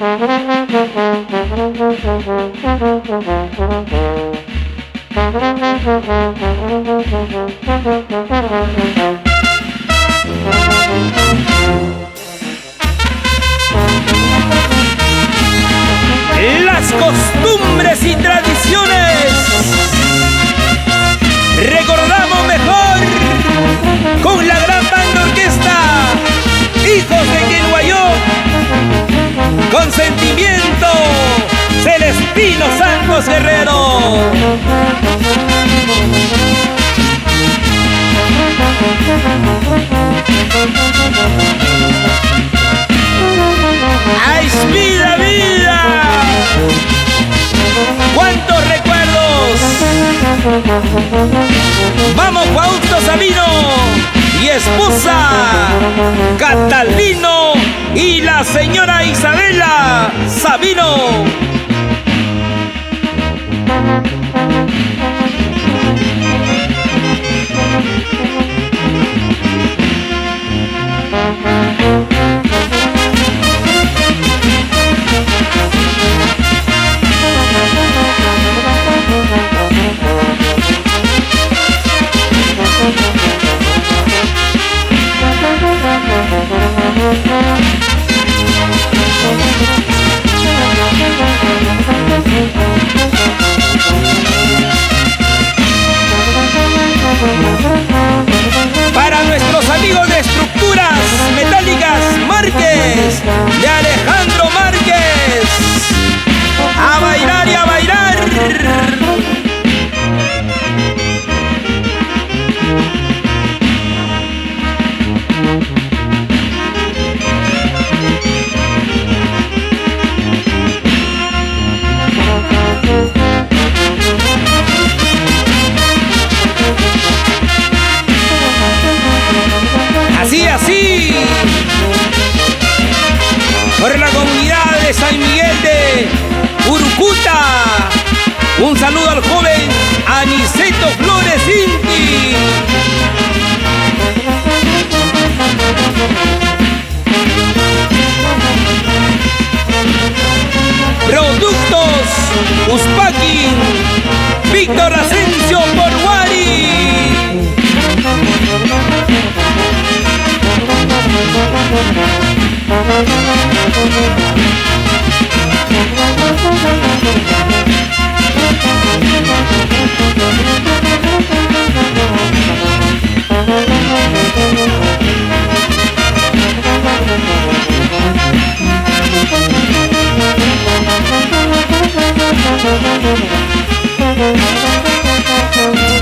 Las costumbres y tradiciones recordamos mejor con la gran banda orquesta Hijos de Quilhuayó, con sentimiento Celestino Santos Guerrero. ¡Ay, vida, vida! ¡Cuántos recuerdos! Vamos, Fausto Sabino y esposa Catalino y la señora Isabela Sabino. Para nuestros amigos de Estructuras Metálicas Márquez, de Alejandro Márquez, a bailar y a bailar. Así, por la comunidad de San Miguel de Urucuta, un saludo al joven Aniceto Flores Inti. Productos Uspaquin, Víctor Asensio Porguari. Thank you.